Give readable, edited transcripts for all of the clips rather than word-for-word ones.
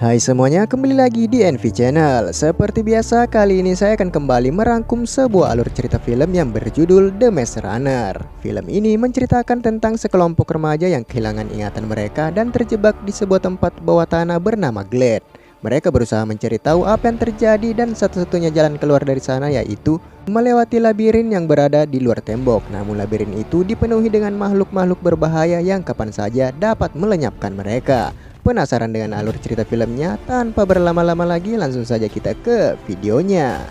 Hai semuanya, kembali lagi di NV Channel. Seperti biasa, kali ini saya akan kembali merangkum sebuah alur cerita film yang berjudul The Maze Runner. Film ini menceritakan tentang sekelompok remaja yang kehilangan ingatan mereka dan terjebak di sebuah tempat bawah tanah bernama Glade. Mereka berusaha mencari tahu apa yang terjadi dan satu-satunya jalan keluar dari sana yaitu melewati labirin yang berada di luar tembok. Namun labirin itu dipenuhi dengan makhluk-makhluk berbahaya yang kapan saja dapat melenyapkan mereka. Penasaran dengan alur cerita filmnya? Tanpa berlama-lama lagi, langsung saja kita ke videonya.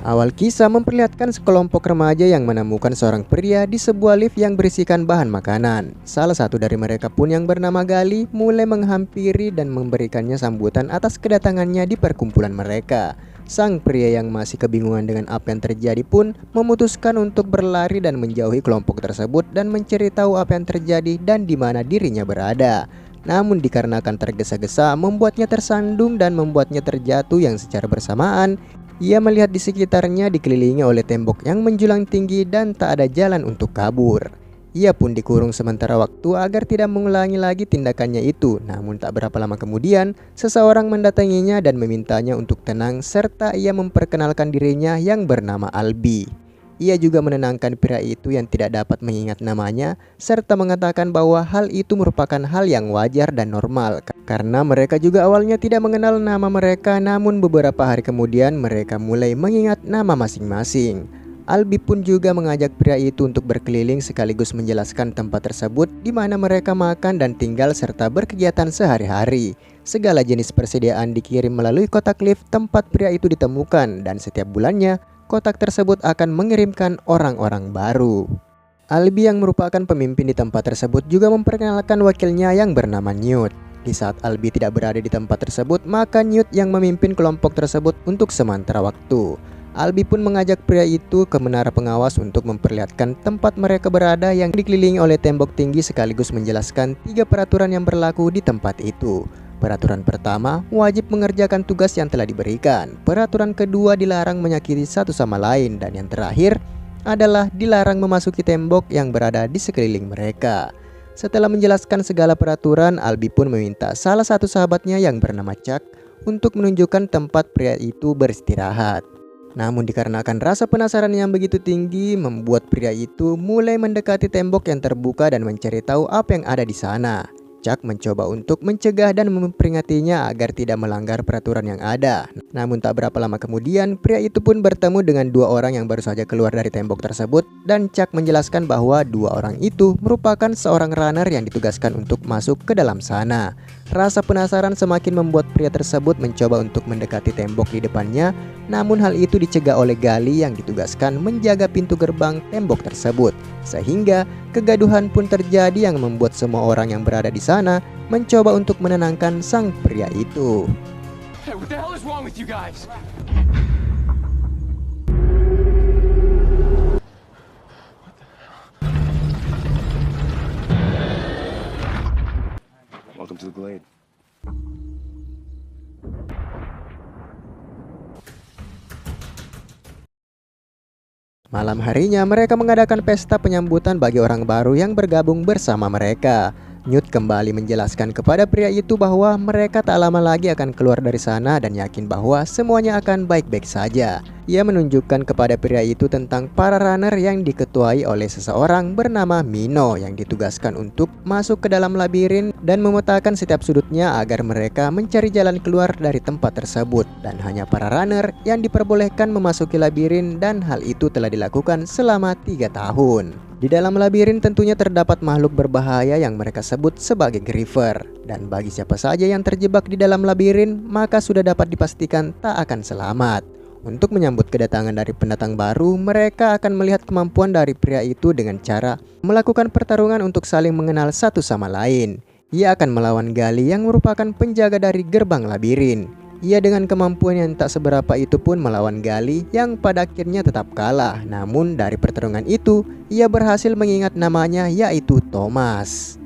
Awal kisah memperlihatkan sekelompok remaja yang menemukan seorang pria di sebuah lift yang berisikan bahan makanan. Salah satu dari mereka pun yang bernama Gali mulai menghampiri dan memberikannya sambutan atas kedatangannya di perkumpulan mereka. Sang pria yang masih kebingungan dengan apa yang terjadi pun memutuskan untuk berlari dan menjauhi kelompok tersebut dan mencari tahu apa yang terjadi dan di mana dirinya berada. Namun dikarenakan tergesa-gesa membuatnya tersandung dan membuatnya terjatuh yang secara bersamaan. Ia melihat di sekitarnya dikelilingi oleh tembok yang menjulang tinggi dan tak ada jalan untuk kabur. Ia pun dikurung sementara waktu agar tidak mengulangi lagi tindakannya itu. Namun tak berapa lama kemudian, seseorang mendatanginya dan memintanya untuk tenang serta ia memperkenalkan dirinya yang bernama Albi. Ia juga menenangkan pria itu yang tidak dapat mengingat namanya serta mengatakan bahwa hal itu merupakan hal yang wajar dan normal karena mereka juga awalnya tidak mengenal nama mereka, namun beberapa hari kemudian mereka mulai mengingat nama masing-masing. Albi pun juga mengajak pria itu untuk berkeliling sekaligus menjelaskan tempat tersebut di mana mereka makan dan tinggal serta berkegiatan sehari-hari. Segala jenis persediaan dikirim melalui kotak lift tempat pria itu ditemukan dan setiap bulannya kotak tersebut akan mengirimkan orang-orang baru. Albi yang merupakan pemimpin di tempat tersebut juga memperkenalkan wakilnya yang bernama Newt. Di saat Albi tidak berada di tempat tersebut, maka Newt yang memimpin kelompok tersebut untuk sementara waktu. Albi pun mengajak pria itu ke menara pengawas untuk memperlihatkan tempat mereka berada yang dikelilingi oleh tembok tinggi sekaligus menjelaskan 3 peraturan yang berlaku di tempat itu. Peraturan pertama, wajib mengerjakan tugas yang telah diberikan. Peraturan kedua, dilarang menyakiti satu sama lain. Dan yang terakhir adalah dilarang memasuki tembok yang berada di sekeliling mereka. Setelah menjelaskan segala peraturan, Albi pun meminta salah satu sahabatnya yang bernama Chuck untuk menunjukkan tempat pria itu beristirahat. Namun dikarenakan rasa penasaran yang begitu tinggi, membuat pria itu mulai mendekati tembok yang terbuka dan mencari tahu apa yang ada di sana. Chuck mencoba untuk mencegah dan memperingatinya agar tidak melanggar peraturan yang ada. Namun tak berapa lama kemudian, pria itu pun bertemu dengan 2 orang yang baru saja keluar dari tembok tersebut. Dan Chuck menjelaskan bahwa 2 orang itu merupakan seorang runner yang ditugaskan untuk masuk ke dalam sana. Rasa penasaran semakin membuat pria tersebut mencoba untuk mendekati tembok di depannya. Namun hal itu dicegah oleh Gali yang ditugaskan menjaga pintu gerbang tembok tersebut. Sehingga kegaduhan pun terjadi yang membuat semua orang yang berada di sana mencoba untuk menenangkan sang pria itu. Hey, what the hell is wrong with you guys? Welcome to the Glade. Malam harinya mereka mengadakan pesta penyambutan bagi orang baru yang bergabung bersama mereka. Newt kembali menjelaskan kepada pria itu bahwa mereka tak lama lagi akan keluar dari sana dan yakin bahwa semuanya akan baik-baik saja. Ia menunjukkan kepada pria itu tentang para runner yang diketuai oleh seseorang bernama Mino yang ditugaskan untuk masuk ke dalam labirin dan memetakan setiap sudutnya agar mereka mencari jalan keluar dari tempat tersebut. Dan hanya para runner yang diperbolehkan memasuki labirin dan hal itu telah dilakukan selama 3 tahun. Di dalam labirin tentunya terdapat makhluk berbahaya yang mereka sebut sebagai Griefer. Dan bagi siapa saja yang terjebak di dalam labirin, maka sudah dapat dipastikan tak akan selamat. Untuk menyambut kedatangan dari pendatang baru, mereka akan melihat kemampuan dari pria itu dengan cara melakukan pertarungan untuk saling mengenal satu sama lain. Ia akan melawan Gali yang merupakan penjaga dari gerbang labirin. Ia dengan kemampuan yang tak seberapa itu pun melawan Gali yang pada akhirnya tetap kalah. Namun dari pertarungan itu, ia berhasil mengingat namanya yaitu Thomas.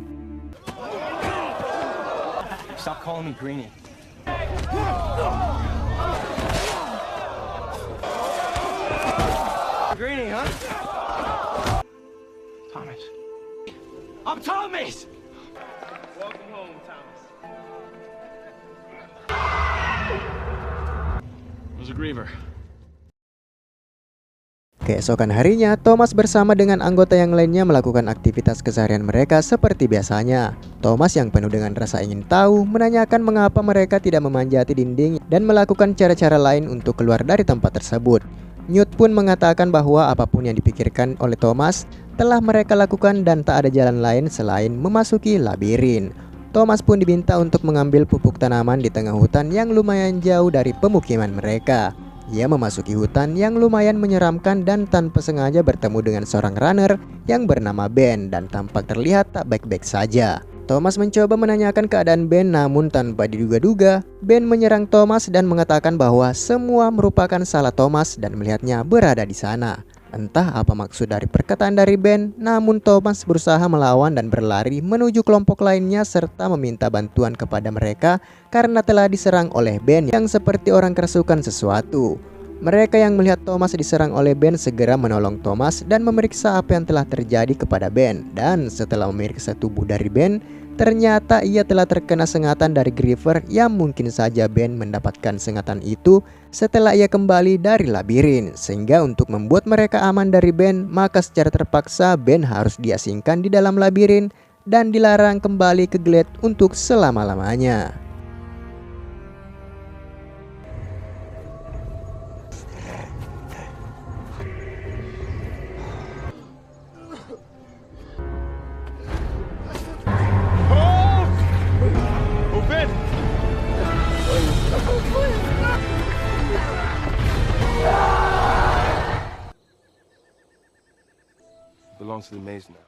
Stop calling me Greenie. Greenie, huh? Thomas. I'm Thomas! Welcome home, Thomas. It was a griever. Keesokan harinya, Thomas bersama dengan anggota yang lainnya melakukan aktivitas keseharian mereka seperti biasanya. Thomas yang penuh dengan rasa ingin tahu menanyakan mengapa mereka tidak memanjati dinding dan melakukan cara-cara lain untuk keluar dari tempat tersebut. Newt pun mengatakan bahwa apapun yang dipikirkan oleh Thomas telah mereka lakukan dan tak ada jalan lain selain memasuki labirin. Thomas pun diminta untuk mengambil pupuk tanaman di tengah hutan yang lumayan jauh dari pemukiman mereka. Ia memasuki hutan yang lumayan menyeramkan dan tanpa sengaja bertemu dengan seorang runner yang bernama Ben dan tampak terlihat tak baik-baik saja. Thomas mencoba menanyakan keadaan Ben, namun tanpa diduga-duga Ben menyerang Thomas dan mengatakan bahwa semua merupakan salah Thomas dan melihatnya berada di sana. Entah apa maksud dari perkataan dari Ben, namun Thomas berusaha melawan dan berlari menuju kelompok lainnya serta meminta bantuan kepada mereka karena telah diserang oleh Ben yang seperti orang kerasukan sesuatu. Mereka yang melihat Thomas diserang oleh Ben segera menolong Thomas dan memeriksa apa yang telah terjadi kepada Ben. Dan setelah memeriksa tubuh dari Ben, ternyata ia telah terkena sengatan dari Griever yang mungkin saja Ben mendapatkan sengatan itu setelah ia kembali dari labirin. Sehingga untuk membuat mereka aman dari Ben, maka secara terpaksa Ben harus diasingkan di dalam labirin dan dilarang kembali ke Glade untuk selama-lamanya. Belongs to the maze now.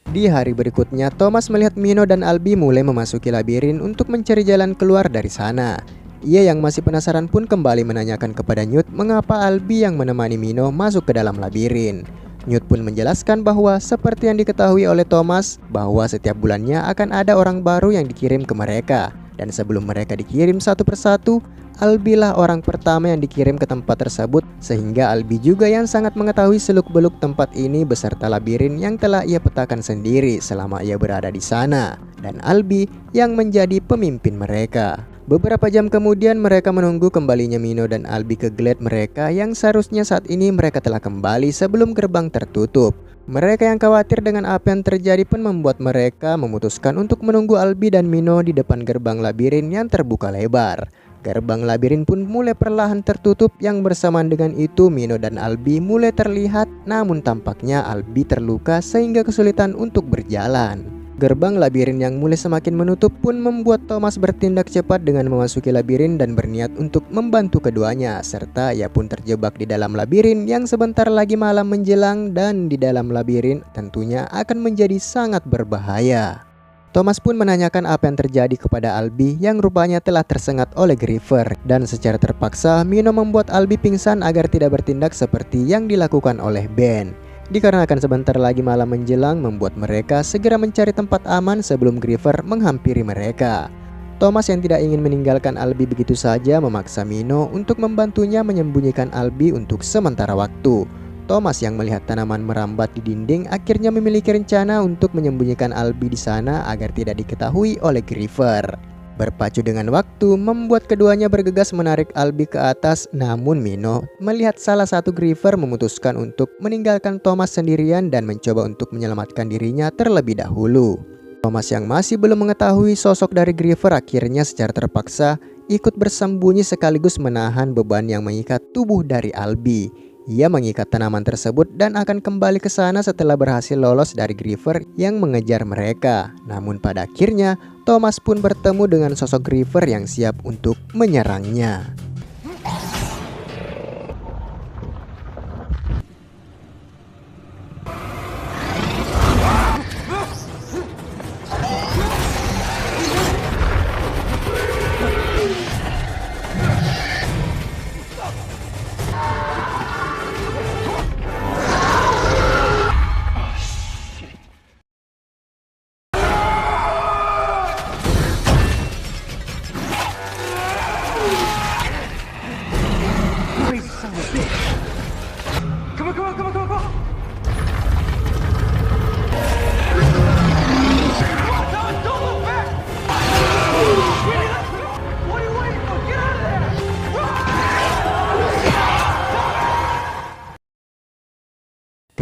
Di hari berikutnya, Thomas melihat Mino dan Albi mulai memasuki labirin untuk mencari jalan keluar dari sana. Ia yang masih penasaran pun kembali menanyakan kepada Newt mengapa Albi yang menemani Mino masuk ke dalam labirin. Newt pun menjelaskan bahwa seperti yang diketahui oleh Thomas, bahwa setiap bulannya akan ada orang baru yang dikirim ke mereka. Dan sebelum mereka dikirim satu persatu, Albi lah orang pertama yang dikirim ke tempat tersebut, sehingga Albi juga yang sangat mengetahui seluk-beluk tempat ini beserta labirin yang telah ia petakan sendiri selama ia berada di sana. Dan Albi yang menjadi pemimpin mereka. Beberapa jam kemudian mereka menunggu kembalinya Mino dan Albi ke Glade mereka yang seharusnya saat ini mereka telah kembali sebelum gerbang tertutup. Mereka yang khawatir dengan apa yang terjadi pun membuat mereka memutuskan untuk menunggu Albi dan Mino di depan gerbang labirin yang terbuka lebar. Gerbang labirin pun mulai perlahan tertutup yang bersamaan dengan itu Mino dan Albi mulai terlihat, namun tampaknya Albi terluka sehingga kesulitan untuk berjalan. Gerbang labirin yang mulai semakin menutup pun membuat Thomas bertindak cepat dengan memasuki labirin dan berniat untuk membantu keduanya, serta ia pun terjebak di dalam labirin yang sebentar lagi malam menjelang dan di dalam labirin tentunya akan menjadi sangat berbahaya. Thomas pun menanyakan apa yang terjadi kepada Albi yang rupanya telah tersengat oleh Griever, dan secara terpaksa Mino membuat Albi pingsan agar tidak bertindak seperti yang dilakukan oleh Ben. Dikarenakan sebentar lagi malam menjelang membuat mereka segera mencari tempat aman sebelum Griever menghampiri mereka. Thomas yang tidak ingin meninggalkan Albi begitu saja memaksa Mino untuk membantunya menyembunyikan Albi untuk sementara waktu. Thomas yang melihat tanaman merambat di dinding akhirnya memiliki rencana untuk menyembunyikan Albi di sana agar tidak diketahui oleh Griever. Berpacu dengan waktu membuat keduanya bergegas menarik Albi ke atas, namun Mino melihat salah satu Griever memutuskan untuk meninggalkan Thomas sendirian dan mencoba untuk menyelamatkan dirinya terlebih dahulu. Thomas yang masih belum mengetahui sosok dari Griever akhirnya secara terpaksa ikut bersembunyi sekaligus menahan beban yang mengikat tubuh dari Albi. Ia mengikat tanaman tersebut dan akan kembali ke sana setelah berhasil lolos dari Griever yang mengejar mereka. Namun pada akhirnya Thomas pun bertemu dengan sosok Griever yang siap untuk menyerangnya.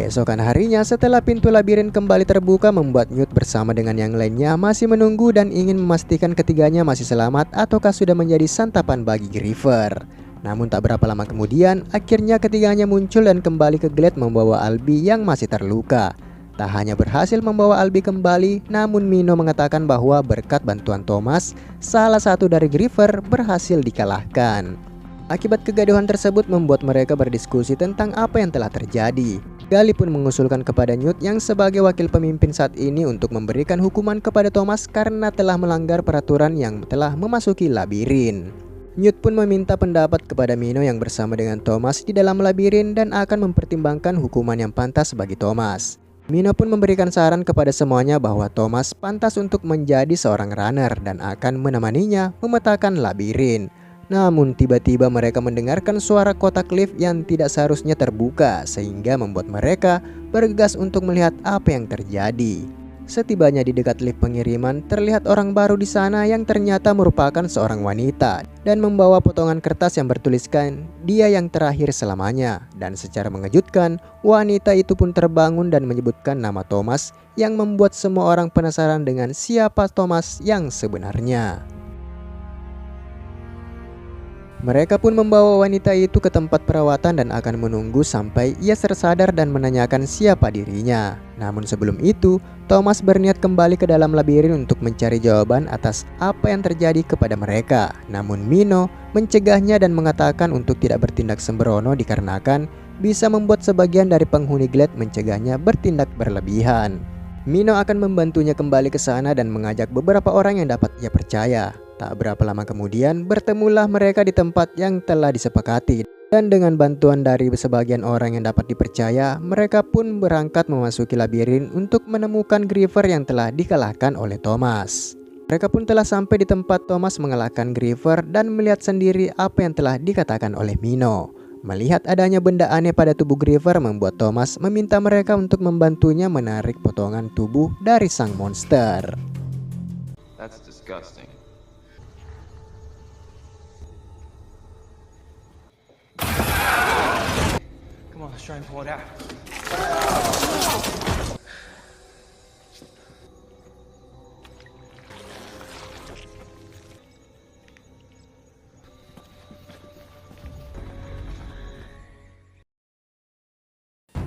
Keesokan harinya setelah pintu labirin kembali terbuka membuat Newt bersama dengan yang lainnya masih menunggu dan ingin memastikan ketiganya masih selamat ataukah sudah menjadi santapan bagi Griever. Namun tak berapa lama kemudian akhirnya ketiganya muncul dan kembali ke Glade membawa Albie yang masih terluka. Tak hanya berhasil membawa Albie kembali, namun Mino mengatakan bahwa berkat bantuan Thomas, salah satu dari Griever berhasil dikalahkan. Akibat kegaduhan tersebut membuat mereka berdiskusi tentang apa yang telah terjadi. Gali pun mengusulkan kepada Newt yang sebagai wakil pemimpin saat ini untuk memberikan hukuman kepada Thomas karena telah melanggar peraturan yang telah memasuki labirin. Newt pun meminta pendapat kepada Mino yang bersama dengan Thomas di dalam labirin dan akan mempertimbangkan hukuman yang pantas bagi Thomas. Mino pun memberikan saran kepada semuanya bahwa Thomas pantas untuk menjadi seorang runner dan akan menemaninya memetakan labirin. Namun tiba-tiba mereka mendengarkan suara kotak lift yang tidak seharusnya terbuka sehingga membuat mereka bergegas untuk melihat apa yang terjadi. Setibanya di dekat lift pengiriman, terlihat orang baru di sana yang ternyata merupakan seorang wanita dan membawa potongan kertas yang bertuliskan dia yang terakhir selamanya. Dan secara mengejutkan, wanita itu pun terbangun dan menyebutkan nama Thomas yang membuat semua orang penasaran dengan siapa Thomas yang sebenarnya. Mereka pun membawa wanita itu ke tempat perawatan dan akan menunggu sampai ia tersadar dan menanyakan siapa dirinya. Namun sebelum itu, Thomas berniat kembali ke dalam labirin untuk mencari jawaban atas apa yang terjadi kepada mereka. Namun Mino mencegahnya dan mengatakan untuk tidak bertindak sembrono dikarenakan bisa membuat sebagian dari penghuni Glade mencegahnya bertindak berlebihan. Mino akan membantunya kembali ke sana dan mengajak beberapa orang yang dapat ia percaya. Tak berapa lama kemudian bertemulah mereka di tempat yang telah disepakati. Dan dengan bantuan dari sebagian orang yang dapat dipercaya, mereka pun berangkat memasuki labirin untuk menemukan Griever yang telah dikalahkan oleh Thomas. Mereka pun telah sampai di tempat Thomas mengalahkan Griever dan melihat sendiri apa yang telah dikatakan oleh Mino. Melihat adanya benda aneh pada tubuh Griever membuat Thomas meminta mereka untuk membantunya menarik potongan tubuh dari sang monster. That's disgusting. Come on, let's try and pull it out.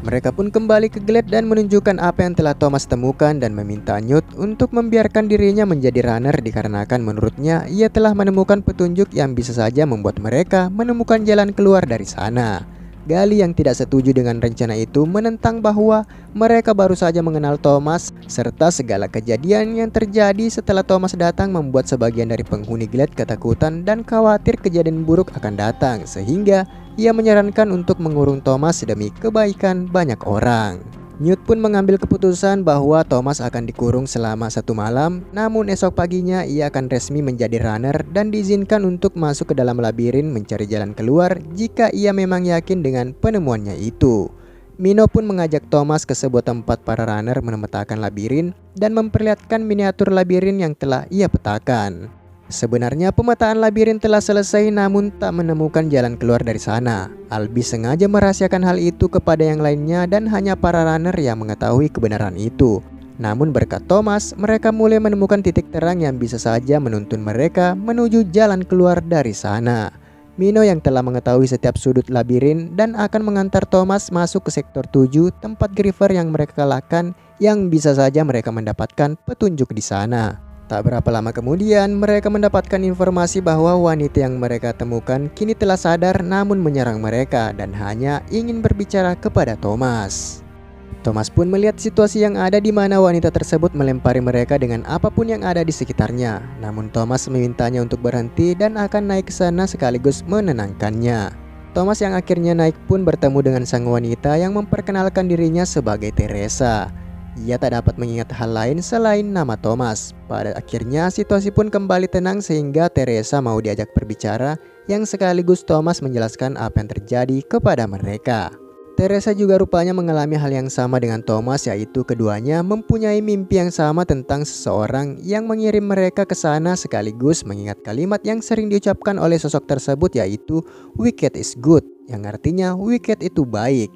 Mereka pun kembali ke Glade dan menunjukkan apa yang telah Thomas temukan dan meminta Newt untuk membiarkan dirinya menjadi runner dikarenakan menurutnya ia telah menemukan petunjuk yang bisa saja membuat mereka menemukan jalan keluar dari sana. Gali yang tidak setuju dengan rencana itu menentang bahwa mereka baru saja mengenal Thomas serta segala kejadian yang terjadi setelah Thomas datang membuat sebagian dari penghuni Glade ketakutan dan khawatir kejadian buruk akan datang sehingga ia menyarankan untuk mengurung Thomas demi kebaikan banyak orang. Newt pun mengambil keputusan bahwa Thomas akan dikurung selama 1 malam, namun esok paginya ia akan resmi menjadi runner dan diizinkan untuk masuk ke dalam labirin mencari jalan keluar jika ia memang yakin dengan penemuannya itu. Mino pun mengajak Thomas ke sebuah tempat para runner memetakan labirin dan memperlihatkan miniatur labirin yang telah ia petakan. Sebenarnya pemetaan labirin telah selesai namun tak menemukan jalan keluar dari sana. Albie sengaja merahasiakan hal itu kepada yang lainnya dan hanya para runner yang mengetahui kebenaran itu. Namun berkat Thomas, mereka mulai menemukan titik terang yang bisa saja menuntun mereka menuju jalan keluar dari sana. Mino yang telah mengetahui setiap sudut labirin dan akan mengantar Thomas masuk ke sektor 7 tempat Griever yang mereka kalahkan yang bisa saja mereka mendapatkan petunjuk di sana. Tak berapa lama kemudian, mereka mendapatkan informasi bahwa wanita yang mereka temukan kini telah sadar namun menyerang mereka dan hanya ingin berbicara kepada Thomas. Thomas pun melihat situasi yang ada di mana wanita tersebut melempari mereka dengan apapun yang ada di sekitarnya. Namun Thomas memintanya untuk berhenti dan akan naik ke sana sekaligus menenangkannya. Thomas yang akhirnya naik pun bertemu dengan sang wanita yang memperkenalkan dirinya sebagai Teresa. Ia tak dapat mengingat hal lain selain nama Thomas. Pada akhirnya situasi pun kembali tenang sehingga Teresa mau diajak berbicara yang sekaligus Thomas menjelaskan apa yang terjadi kepada mereka. Teresa juga rupanya mengalami hal yang sama dengan Thomas, yaitu keduanya mempunyai mimpi yang sama tentang seseorang yang mengirim mereka ke sana sekaligus mengingat kalimat yang sering diucapkan oleh sosok tersebut yaitu wicked is good, yang artinya wicked itu baik.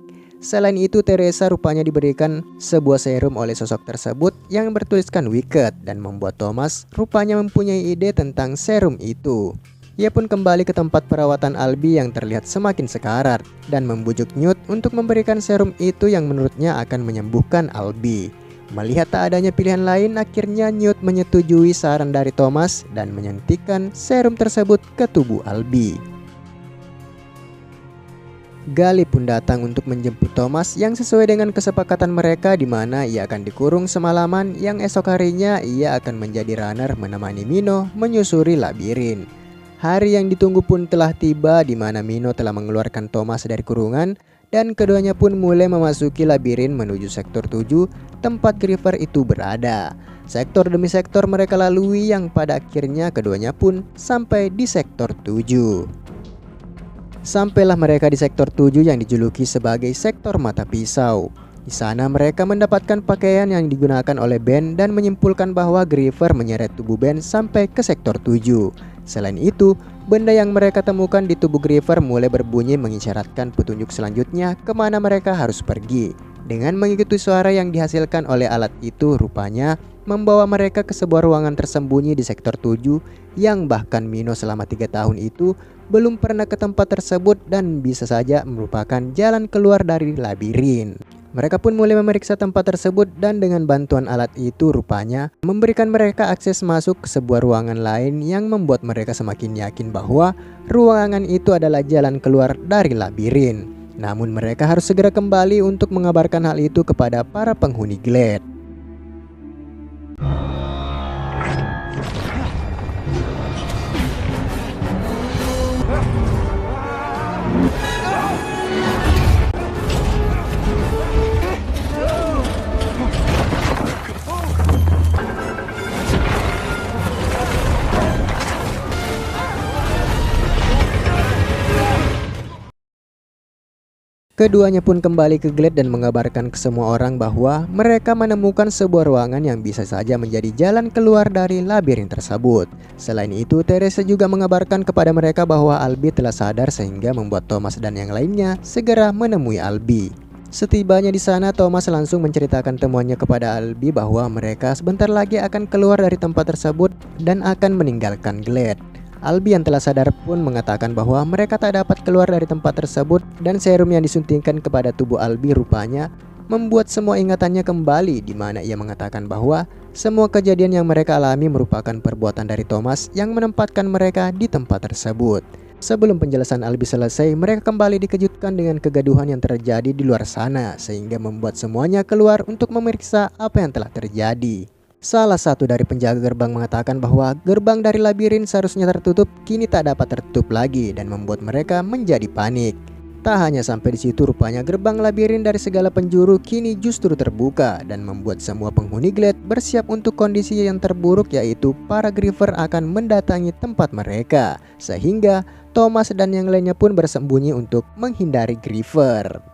Selain itu, Teresa rupanya diberikan sebuah serum oleh sosok tersebut yang bertuliskan Wicked dan membuat Thomas rupanya mempunyai ide tentang serum itu. Ia pun kembali ke tempat perawatan Albie yang terlihat semakin sekarat dan membujuk Newt untuk memberikan serum itu yang menurutnya akan menyembuhkan Albie. Melihat tak adanya pilihan lain, akhirnya Newt menyetujui saran dari Thomas dan menyuntikkan serum tersebut ke tubuh Albie. Gally pun datang untuk menjemput Thomas yang sesuai dengan kesepakatan mereka, di mana ia akan dikurung semalaman yang esok harinya ia akan menjadi runner menemani Mino menyusuri labirin. Hari yang ditunggu pun telah tiba, di mana Mino telah mengeluarkan Thomas dari kurungan dan keduanya pun mulai memasuki labirin menuju sektor 7 tempat Griever itu berada. Sektor demi sektor mereka lalui yang pada akhirnya keduanya pun sampai di sektor 7. Sampailah mereka di sektor 7 yang dijuluki sebagai sektor mata pisau. Di sana mereka mendapatkan pakaian yang digunakan oleh Ben dan menyimpulkan bahwa Griever menyeret tubuh Ben sampai ke sektor 7. Selain itu, benda yang mereka temukan di tubuh Griever mulai berbunyi mengisyaratkan petunjuk selanjutnya kemana mereka harus pergi. Dengan mengikuti suara yang dihasilkan oleh alat itu, rupanya membawa mereka ke sebuah ruangan tersembunyi di sektor 7 yang bahkan Mino selama 3 tahun itu belum pernah ke tempat tersebut dan bisa saja merupakan jalan keluar dari labirin. Mereka pun mulai memeriksa tempat tersebut dan dengan bantuan alat itu rupanya memberikan mereka akses masuk ke sebuah ruangan lain yang membuat mereka semakin yakin bahwa ruangan itu adalah jalan keluar dari labirin. Namun mereka harus segera kembali untuk mengabarkan hal itu kepada para penghuni Glade. Keduanya pun kembali ke Glade dan mengabarkan ke semua orang bahwa mereka menemukan sebuah ruangan yang bisa saja menjadi jalan keluar dari labirin tersebut. Selain itu, Teresa juga mengabarkan kepada mereka bahwa Albie telah sadar sehingga membuat Thomas dan yang lainnya segera menemui Albie. Setibanya di sana, Thomas langsung menceritakan temuannya kepada Albie bahwa mereka sebentar lagi akan keluar dari tempat tersebut dan akan meninggalkan Glade. Albie yang telah sadar pun mengatakan bahwa mereka tak dapat keluar dari tempat tersebut dan serum yang disuntikan kepada tubuh Albie rupanya membuat semua ingatannya kembali, di mana ia mengatakan bahwa semua kejadian yang mereka alami merupakan perbuatan dari Thomas yang menempatkan mereka di tempat tersebut. Sebelum penjelasan Albie selesai, mereka kembali dikejutkan dengan kegaduhan yang terjadi di luar sana sehingga membuat semuanya keluar untuk memeriksa apa yang telah terjadi. Salah satu dari penjaga gerbang mengatakan bahwa gerbang dari labirin seharusnya tertutup kini tak dapat tertutup lagi dan membuat mereka menjadi panik. Tak hanya sampai di situ, rupanya gerbang labirin dari segala penjuru kini justru terbuka dan membuat semua penghuni Glade bersiap untuk kondisi yang terburuk, yaitu para Griever akan mendatangi tempat mereka. Sehingga Thomas dan yang lainnya pun bersembunyi untuk menghindari Griever.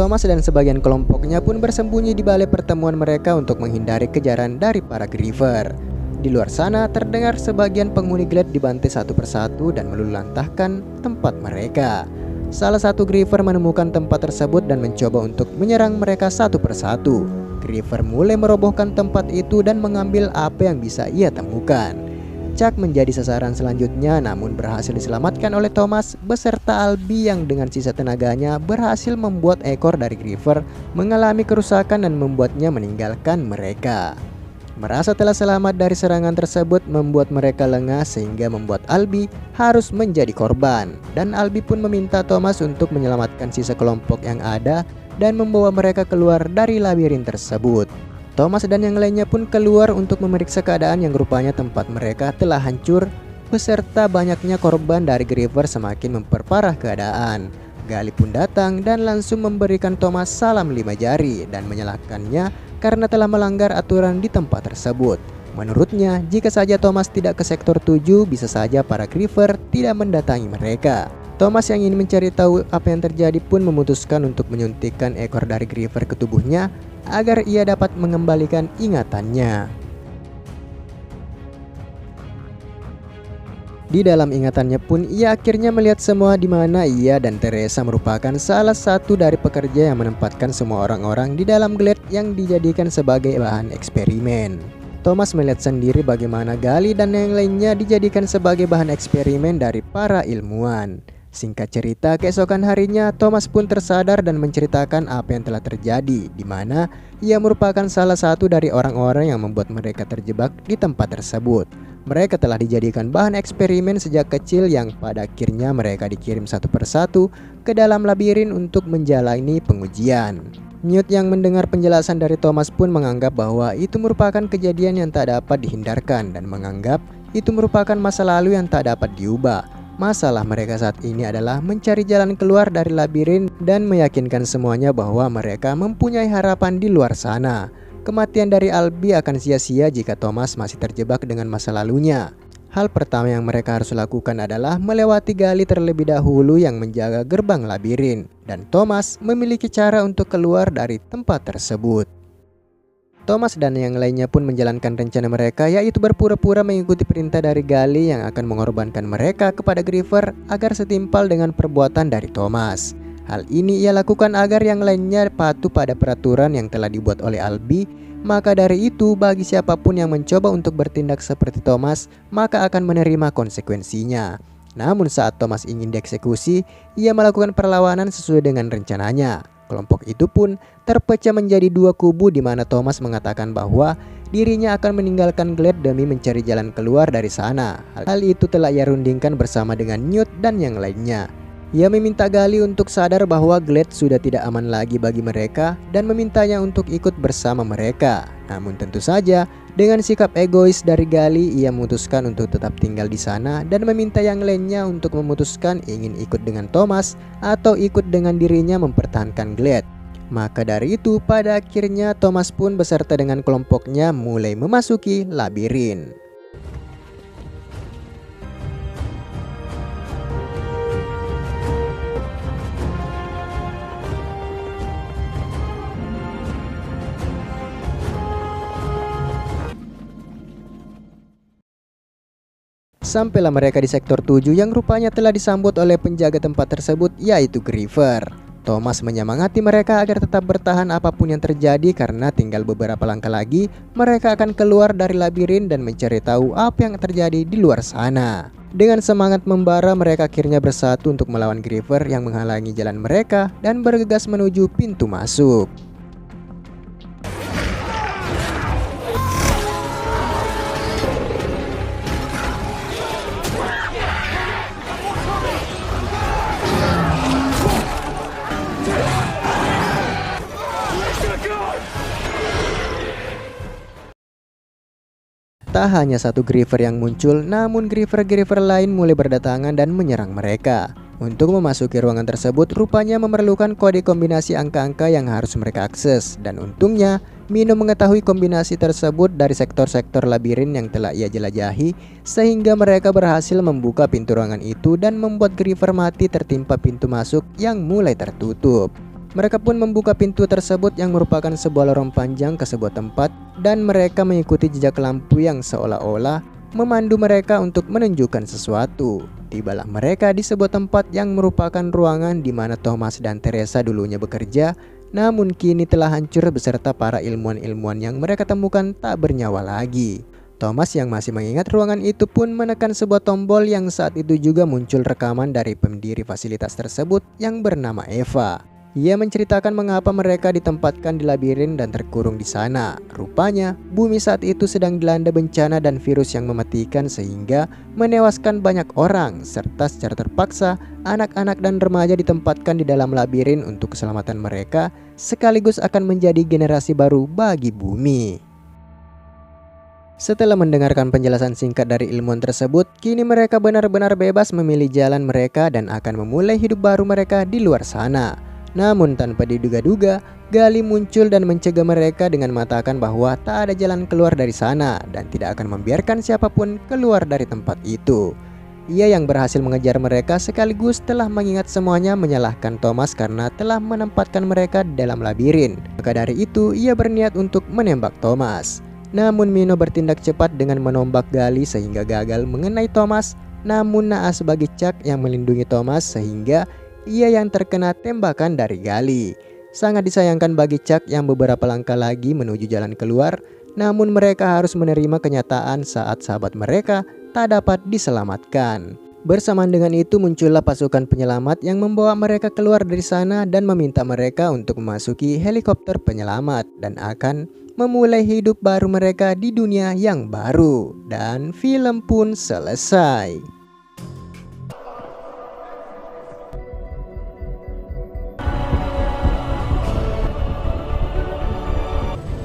Thomas dan sebagian kelompoknya pun bersembunyi di balai pertemuan mereka untuk menghindari kejaran dari para Griever. Di luar sana terdengar sebagian penghuni Glade dibantai satu persatu dan meluluhlantahkan tempat mereka. Salah satu Griever menemukan tempat tersebut dan mencoba untuk menyerang mereka satu persatu. Griever mulai merobohkan tempat itu dan mengambil apa yang bisa ia temukan. Chuck menjadi sasaran selanjutnya, namun berhasil diselamatkan oleh Thomas beserta Albie yang dengan sisa tenaganya berhasil membuat ekor dari Griever mengalami kerusakan dan membuatnya meninggalkan mereka. Merasa telah selamat dari serangan tersebut membuat mereka lengah sehingga membuat Albie harus menjadi korban, dan Albie pun meminta Thomas untuk menyelamatkan sisa kelompok yang ada dan membawa mereka keluar dari labirin tersebut. Thomas dan yang lainnya pun keluar untuk memeriksa keadaan yang rupanya tempat mereka telah hancur beserta banyaknya korban dari Griever semakin memperparah keadaan. Gally pun datang dan langsung memberikan Thomas salam 5 jari dan menyalahkannya karena telah melanggar aturan di tempat tersebut. Menurutnya, jika saja Thomas tidak ke sektor 7, bisa saja para Griever tidak mendatangi mereka. Thomas yang ingin mencari tahu apa yang terjadi pun memutuskan untuk menyuntikkan ekor dari Griever ke tubuhnya agar ia dapat mengembalikan ingatannya. Di dalam ingatannya pun ia akhirnya melihat semua di mana ia dan Teresa merupakan salah satu dari pekerja yang menempatkan semua orang-orang di dalam Glade yang dijadikan sebagai bahan eksperimen. Thomas melihat sendiri bagaimana Gali dan yang lainnya dijadikan sebagai bahan eksperimen dari para ilmuwan. Singkat cerita, keesokan harinya Thomas pun tersadar dan menceritakan apa yang telah terjadi, di mana ia merupakan salah satu dari orang-orang yang membuat mereka terjebak di tempat tersebut. Mereka telah dijadikan bahan eksperimen sejak kecil yang pada akhirnya mereka dikirim satu persatu ke dalam labirin untuk menjalani pengujian. Newt yang mendengar penjelasan dari Thomas pun menganggap bahwa itu merupakan kejadian yang tak dapat dihindarkan dan menganggap itu merupakan masa lalu yang tak dapat diubah. Masalah mereka saat ini adalah mencari jalan keluar dari labirin dan meyakinkan semuanya bahwa mereka mempunyai harapan di luar sana. Kematian dari Albi akan sia-sia jika Thomas masih terjebak dengan masa lalunya. Hal pertama yang mereka harus lakukan adalah melewati Gali terlebih dahulu yang menjaga gerbang labirin, dan Thomas memiliki cara untuk keluar dari tempat tersebut. Thomas dan yang lainnya pun menjalankan rencana mereka, yaitu berpura-pura mengikuti perintah dari Gali yang akan mengorbankan mereka kepada Griever agar setimpal dengan perbuatan dari Thomas. Hal ini ia lakukan agar yang lainnya patuh pada peraturan yang telah dibuat oleh Albi. Maka dari itu, bagi siapapun yang mencoba untuk bertindak seperti Thomas, maka akan menerima konsekuensinya. Namun saat Thomas ingin dieksekusi, ia melakukan perlawanan sesuai dengan rencananya. Kelompok itu pun terpecah menjadi dua kubu di mana Thomas mengatakan bahwa dirinya akan meninggalkan Glade demi mencari jalan keluar dari sana. Hal itu telah ia rundingkan bersama dengan Newt dan yang lainnya. Ia meminta Gali untuk sadar bahwa Glade sudah tidak aman lagi bagi mereka dan memintanya untuk ikut bersama mereka. Namun tentu saja, dengan sikap egois dari Gali, ia memutuskan untuk tetap tinggal di sana dan meminta yang lainnya untuk memutuskan ingin ikut dengan Thomas atau ikut dengan dirinya mempertahankan Glade. Maka dari itu, pada akhirnya Thomas pun beserta dengan kelompoknya mulai memasuki labirin. Sampailah mereka di sektor 7 yang rupanya telah disambut oleh penjaga tempat tersebut, yaitu Griever. Thomas menyemangati mereka agar tetap bertahan apapun yang terjadi karena tinggal beberapa langkah lagi mereka akan keluar dari labirin dan mencari tahu apa yang terjadi di luar sana. Dengan semangat membara, mereka akhirnya bersatu untuk melawan Griever yang menghalangi jalan mereka dan bergegas menuju pintu masuk. Tak hanya satu Griever yang muncul, namun Griever-Griever lain mulai berdatangan dan menyerang mereka. Untuk memasuki ruangan tersebut, rupanya memerlukan kode kombinasi angka-angka yang harus mereka akses. Dan untungnya, Mino mengetahui kombinasi tersebut dari sektor-sektor labirin yang telah ia jelajahi, sehingga mereka berhasil membuka pintu ruangan itu dan membuat Griever mati tertimpa pintu masuk yang mulai tertutup. Mereka pun membuka pintu tersebut yang merupakan sebuah lorong panjang ke sebuah tempat, dan mereka mengikuti jejak lampu yang seolah-olah memandu mereka untuk menunjukkan sesuatu. Tibalah mereka di sebuah tempat yang merupakan ruangan di mana Thomas dan Teresa dulunya bekerja, namun kini telah hancur beserta para ilmuwan-ilmuwan yang mereka temukan tak bernyawa lagi. Thomas yang masih mengingat ruangan itu pun menekan sebuah tombol yang saat itu juga muncul rekaman dari pendiri fasilitas tersebut yang bernama Eva. Ia menceritakan mengapa mereka ditempatkan di labirin dan terkurung di sana. Rupanya, bumi saat itu sedang dilanda bencana dan virus yang mematikan sehingga menewaskan banyak orang, serta secara terpaksa anak-anak dan remaja ditempatkan di dalam labirin untuk keselamatan mereka, sekaligus akan menjadi generasi baru bagi bumi. Setelah mendengarkan penjelasan singkat dari ilmuwan tersebut, kini mereka benar-benar bebas memilih jalan mereka dan akan memulai hidup baru mereka di luar sana. Namun tanpa diduga-duga, Gali muncul dan mencegah mereka dengan mengatakan bahwa tak ada jalan keluar dari sana dan tidak akan membiarkan siapapun keluar dari tempat itu. Ia yang berhasil mengejar mereka sekaligus telah mengingat semuanya menyalahkan Thomas karena telah menempatkan mereka dalam labirin. Maka dari itu ia berniat untuk menembak Thomas. Namun Mino bertindak cepat dengan menombak Gali sehingga gagal mengenai Thomas. Namun naas bagi Chuck yang melindungi Thomas sehingga ia yang terkena tembakan dari Gali. Sangat disayangkan bagi Chuck yang beberapa langkah lagi menuju jalan keluar. Namun mereka harus menerima kenyataan saat sahabat mereka tak dapat diselamatkan. Bersamaan dengan itu muncullah pasukan penyelamat yang membawa mereka keluar dari sana dan meminta mereka untuk memasuki helikopter penyelamat dan akan memulai hidup baru mereka di dunia yang baru. Dan film pun selesai.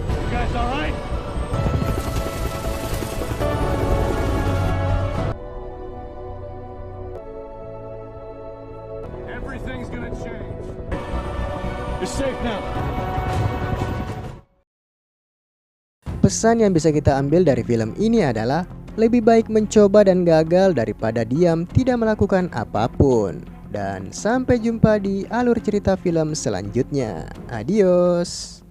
You guys all right? Everything's gonna change. You're safe now. Pesan yang bisa kita ambil dari film ini adalah lebih baik mencoba dan gagal daripada diam tidak melakukan apapun. Dan sampai jumpa di alur cerita film selanjutnya. Adios.